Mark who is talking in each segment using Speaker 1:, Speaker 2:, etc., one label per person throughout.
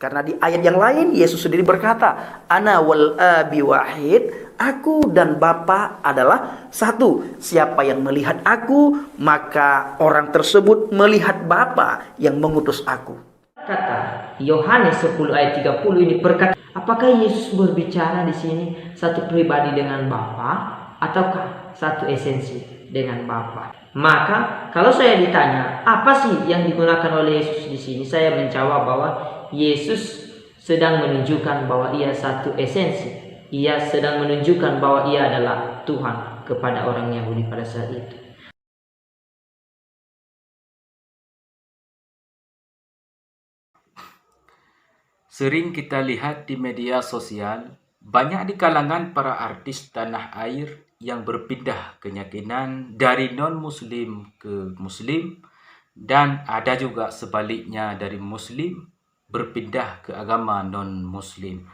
Speaker 1: Karena di ayat yang lain Yesus sendiri berkata, Ana wal abi wahid, aku dan Bapa adalah satu. Siapa yang melihat aku, maka orang tersebut melihat Bapa yang mengutus aku.
Speaker 2: Kata Yohanes 10 ayat 30 ini berkata, apakah Yesus berbicara di sini satu pribadi dengan Bapa ataukah satu esensi dengan Bapa? Maka kalau saya ditanya apa sih yang digunakan oleh Yesus di sini, saya menjawab bahwa Yesus sedang menunjukkan bahwa ia satu esensi. Ia sedang menunjukkan bahwa ia adalah Tuhan kepada orang Yahudi pada saat itu.
Speaker 3: Sering kita lihat di media sosial, banyak di kalangan para artis tanah air yang berpindah keyakinan dari non-muslim ke muslim, dan ada juga sebaliknya dari muslim berpindah ke agama non-muslim.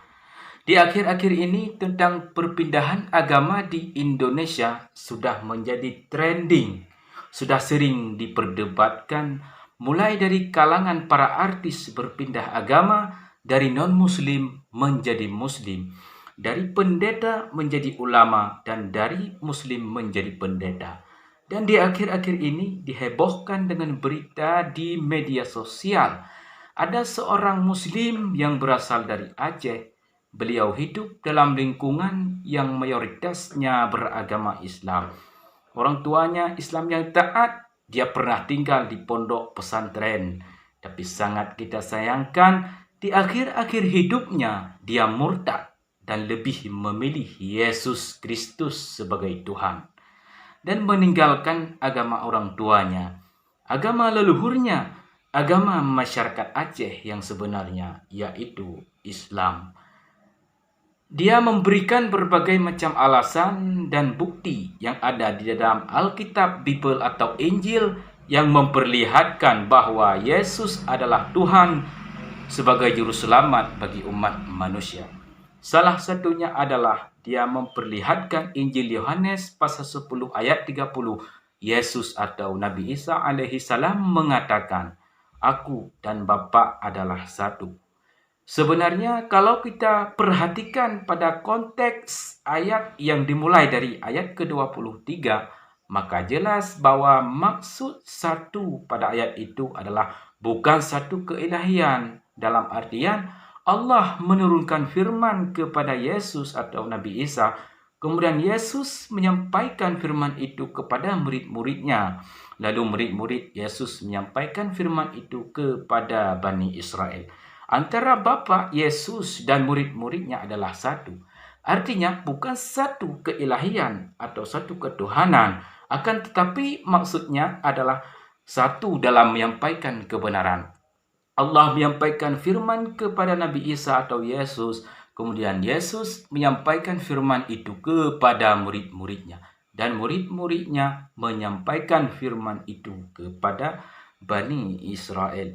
Speaker 3: Di akhir-akhir ini tentang perpindahan agama di Indonesia sudah menjadi trending, sudah sering diperdebatkan mulai dari kalangan para artis berpindah agama dari non-muslim menjadi muslim, dari pendeta menjadi ulama, dan dari muslim menjadi pendeta. Dan di akhir-akhir ini dihebohkan dengan berita di media sosial. Ada seorang muslim yang berasal dari Aceh. Beliau hidup dalam lingkungan yang mayoritasnya beragama Islam. Orang tuanya Islam yang taat. Dia pernah tinggal di pondok pesantren. Tapi sangat kita sayangkan, di akhir-akhir hidupnya dia murtad dan lebih memilih Yesus Kristus sebagai Tuhan, dan meninggalkan agama orang tuanya, agama leluhurnya, agama masyarakat Aceh yang sebenarnya, yaitu Islam. Dia memberikan berbagai macam alasan dan bukti yang ada di dalam Alkitab, Bible atau Injil yang memperlihatkan bahwa Yesus adalah Tuhan sebagai juru selamat bagi umat manusia. Salah satunya adalah dia memperlihatkan Injil Yohanes pasal 10 ayat 30. Yesus atau Nabi Isa alaihi salam mengatakan, Aku dan Bapa adalah satu. Sebenarnya kalau kita perhatikan pada konteks ayat yang dimulai dari ayat ke-23, maka jelas bahwa maksud satu pada ayat itu adalah bukan satu keilahian. Dalam artian Allah menurunkan firman kepada Yesus atau Nabi Isa, kemudian Yesus menyampaikan firman itu kepada murid-muridnya. Lalu murid-murid Yesus menyampaikan firman itu kepada Bani Israel. Antara Bapa, Yesus, dan murid-muridnya adalah satu. Artinya bukan satu keilahian atau satu ketuhanan, akan tetapi maksudnya adalah satu dalam menyampaikan kebenaran. Allah menyampaikan firman kepada Nabi Isa atau Yesus, kemudian Yesus menyampaikan firman itu kepada murid-muridnya, dan murid-muridnya menyampaikan firman itu kepada Bani Israel.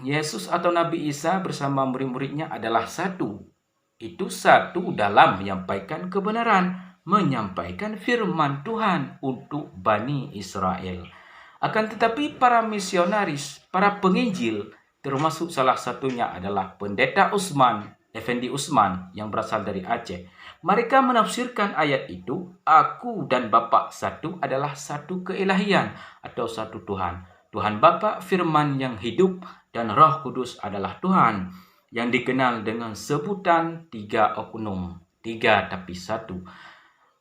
Speaker 3: Yesus atau Nabi Isa bersama murid-muridnya adalah satu. Itu satu dalam menyampaikan kebenaran, menyampaikan firman Tuhan untuk Bani Israel. Akan tetapi para misionaris, para penginjil, termasuk salah satunya adalah Pendeta Usman, Effendi Usman yang berasal dari Aceh. Mereka menafsirkan ayat itu, Aku dan Bapa satu adalah satu keilahian atau satu Tuhan. Tuhan Bapa firman yang hidup dan Roh Kudus adalah Tuhan, yang dikenal dengan sebutan tiga oknum, tiga tapi satu.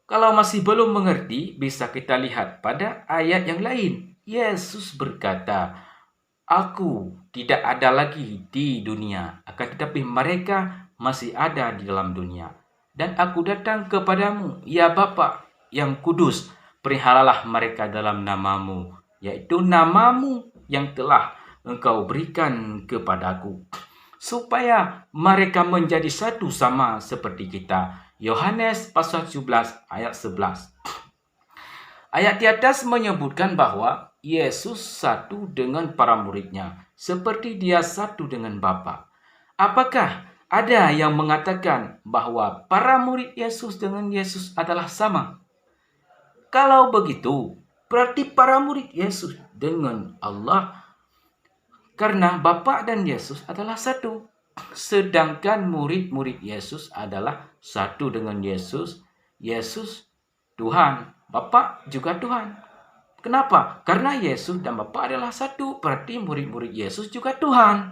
Speaker 3: Kalau masih belum mengerti, bisa kita lihat pada ayat yang lain. Yesus berkata, Aku tidak ada lagi di dunia, akan tetapi mereka masih ada di dalam dunia. Dan aku datang kepadamu, ya Bapa yang kudus, peliharalah mereka dalam namamu, yaitu namamu yang telah engkau berikan kepadaku, supaya mereka menjadi satu sama seperti kita. Yohanes pasal 17 ayat 11. Ayat di atas menyebutkan bahwa Yesus satu dengan para muridnya, seperti dia satu dengan Bapa. Apakah ada yang mengatakan bahwa para murid Yesus dengan Yesus adalah sama? Kalau begitu, berarti para murid Yesus dengan Allah Karena Bapa dan Yesus adalah satu. Sedangkan murid-murid Yesus adalah satu dengan Yesus. Yesus Tuhan, Bapa juga Tuhan. Kenapa? Karena Yesus dan Bapa adalah satu. Berarti murid-murid Yesus juga Tuhan.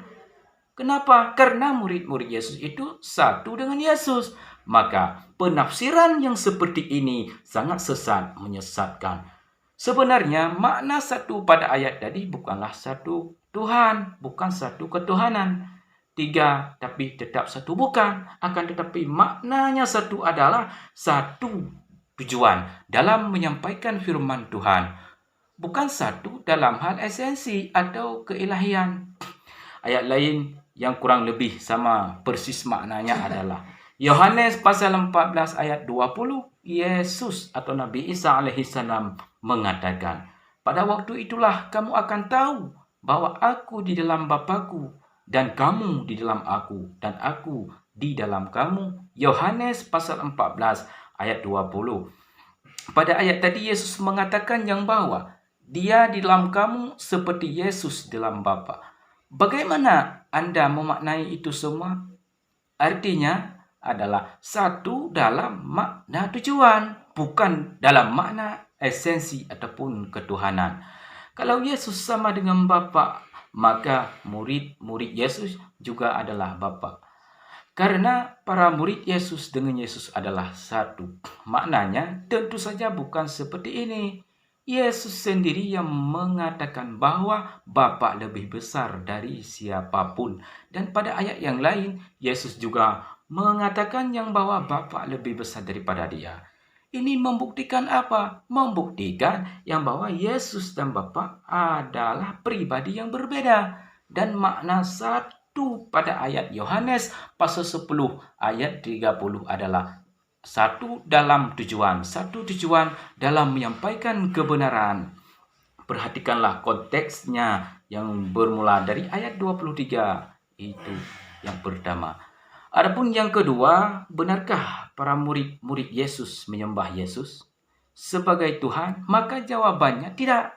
Speaker 3: Kenapa? Karena murid-murid Yesus itu satu dengan Yesus. Maka penafsiran yang seperti ini sangat sesat, menyesatkan. Sebenarnya makna satu pada ayat tadi bukanlah satu Tuhan, bukan satu ketuhanan. Tiga, tapi tetap satu bukan. Akan tetapi maknanya satu adalah satu tujuan dalam menyampaikan firman Tuhan. Bukan satu dalam hal esensi atau keilahian. Ayat lain yang kurang lebih sama persis maknanya adalah Yohanes pasal 14 ayat 20. Yesus atau Nabi Isa alaihissalam mengatakan, pada waktu itulah kamu akan tahu bahwa aku di dalam Bapa-Ku dan kamu di dalam aku dan aku di dalam kamu. Yohanes pasal 14 ayat 20. Pada ayat tadi Yesus mengatakan yang bahwa Dia di dalam kamu seperti Yesus dalam Bapa. Bagaimana Anda memaknai itu semua? Artinya adalah satu dalam makna tujuan, bukan dalam makna esensi ataupun ketuhanan. Kalau Yesus sama dengan Bapa, maka murid-murid Yesus juga adalah Bapa. Karena para murid Yesus dengan Yesus adalah satu. Maknanya tentu saja bukan seperti ini. Yesus sendiri yang mengatakan bahwa Bapa lebih besar dari siapapun. Dan pada ayat yang lain, Yesus juga mengatakan yang bahwa Bapa lebih besar daripada Dia. Ini membuktikan apa? Membuktikan yang bahwa Yesus dan Bapa adalah pribadi yang berbeda. Dan makna satu pada ayat Yohanes pasal 10 ayat 30 adalah satu dalam tujuan, satu tujuan dalam menyampaikan kebenaran. Perhatikanlah konteksnya yang bermula dari ayat 23. Itu yang pertama. Adapun yang kedua, benarkah para murid-murid Yesus menyembah Yesus sebagai Tuhan? Maka jawabannya tidak.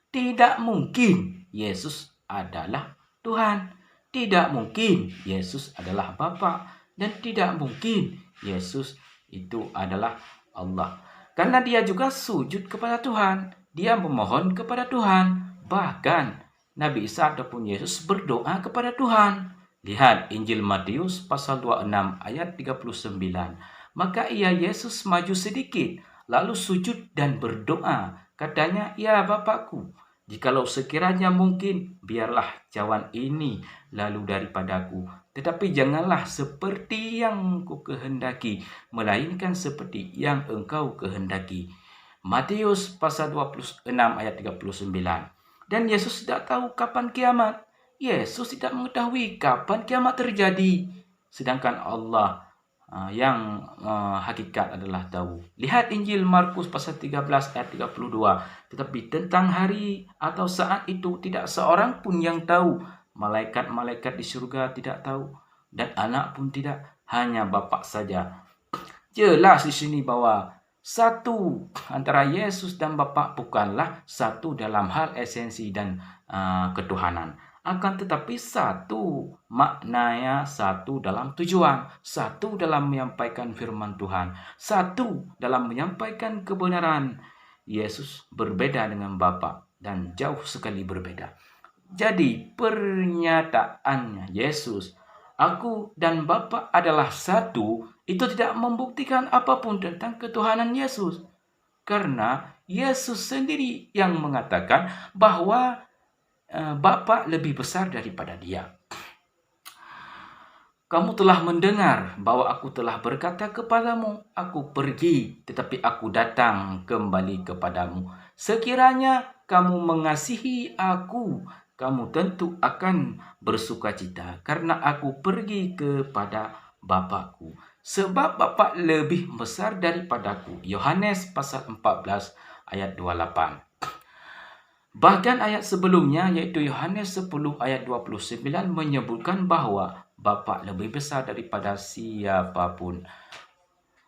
Speaker 3: Tidak mungkin Yesus adalah Tuhan. Tidak mungkin Yesus adalah Bapa. Dan tidak mungkin Yesus itu adalah Allah. Karena Dia juga sujud kepada Tuhan. Dia memohon kepada Tuhan. Bahkan Nabi Isa ataupun Yesus berdoa kepada Tuhan. Lihat Injil Matius pasal 26 ayat 39. Maka ia Yesus maju sedikit, lalu sujud dan berdoa. Katanya, ya Bapakku, jikalau sekiranya mungkin, biarlah cawan ini lalu daripadaku. Tetapi janganlah seperti yang ku kehendaki, melainkan seperti yang engkau kehendaki. Matius pasal 26 ayat 39. Dan Yesus tidak tahu kapan kiamat. Yesus tidak mengetahui kapan kiamat terjadi. Sedangkan Allah yang hakikat adalah tahu. Lihat Injil Markus pasal 13 ayat 32. Tetapi tentang hari atau saat itu tidak seorang pun yang tahu. Malaikat-malaikat di surga tidak tahu. Dan anak pun tidak. Hanya Bapa saja. Jelas di sini bahwa satu antara Yesus dan Bapa bukanlah satu dalam hal esensi dan ketuhanan. Akan tetapi satu maknanya, satu dalam tujuan, satu dalam menyampaikan firman Tuhan, satu dalam menyampaikan kebenaran. Yesus berbeda dengan Bapa dan jauh sekali berbeda. Jadi pernyataannya Yesus, aku dan Bapa adalah satu, itu tidak membuktikan apapun tentang ketuhanan Yesus. Karena Yesus sendiri yang mengatakan bahwa Bapa lebih besar daripada Dia. Kamu telah mendengar bahwa aku telah berkata kepadamu, aku pergi, tetapi aku datang kembali kepadamu. Sekiranya kamu mengasihi aku, kamu tentu akan bersukacita, karena aku pergi kepada Bapa-Ku. Sebab Bapa lebih besar daripadaku. Yohanes pasal 14 ayat 28. Bahkan ayat sebelumnya yaitu Yohanes 10 ayat 29 menyebutkan bahwa Bapa lebih besar daripada siapapun.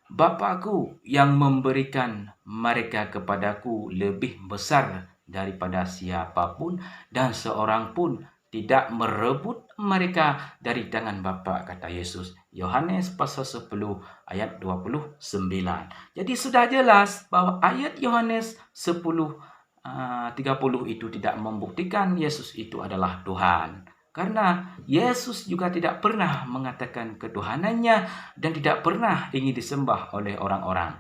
Speaker 3: Bapa-Ku yang memberikan mereka kepadaku lebih besar daripada siapapun dan seorang pun tidak merebut mereka dari tangan Bapa, kata Yesus. Yohanes pasal 10 ayat 29. Jadi sudah jelas bahwa ayat Yohanes 10 30 itu tidak membuktikan Yesus itu adalah Tuhan. Karena Yesus juga tidak pernah mengatakan ketuhanannya dan tidak pernah ingin disembah oleh orang-orang.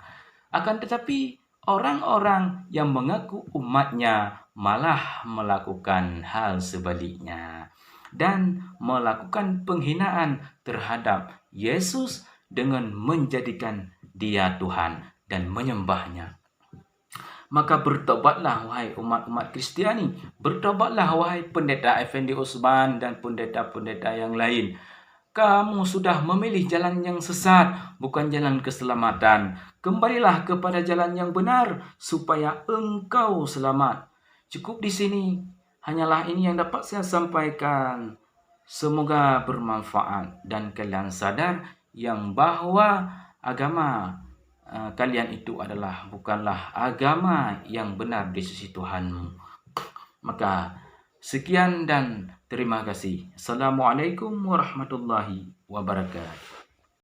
Speaker 3: Akan tetapi orang-orang yang mengaku umatnya malah melakukan hal sebaliknya dan melakukan penghinaan terhadap Yesus dengan menjadikan dia Tuhan dan menyembahnya. Maka bertobatlah wahai umat-umat Kristiani, bertobatlah wahai pendeta Effendi Osman dan pendeta-pendeta yang lain. Kamu sudah memilih jalan yang sesat, bukan jalan keselamatan. Kembalilah kepada jalan yang benar supaya engkau selamat. Cukup di sini. Hanyalah ini yang dapat saya sampaikan. Semoga bermanfaat dan kalian sadar yang bahwa agama kalian itu bukanlah agama yang benar di sisi Tuhanmu. Maka sekian dan terima kasih. Assalamualaikum warahmatullahi wabarakatuh.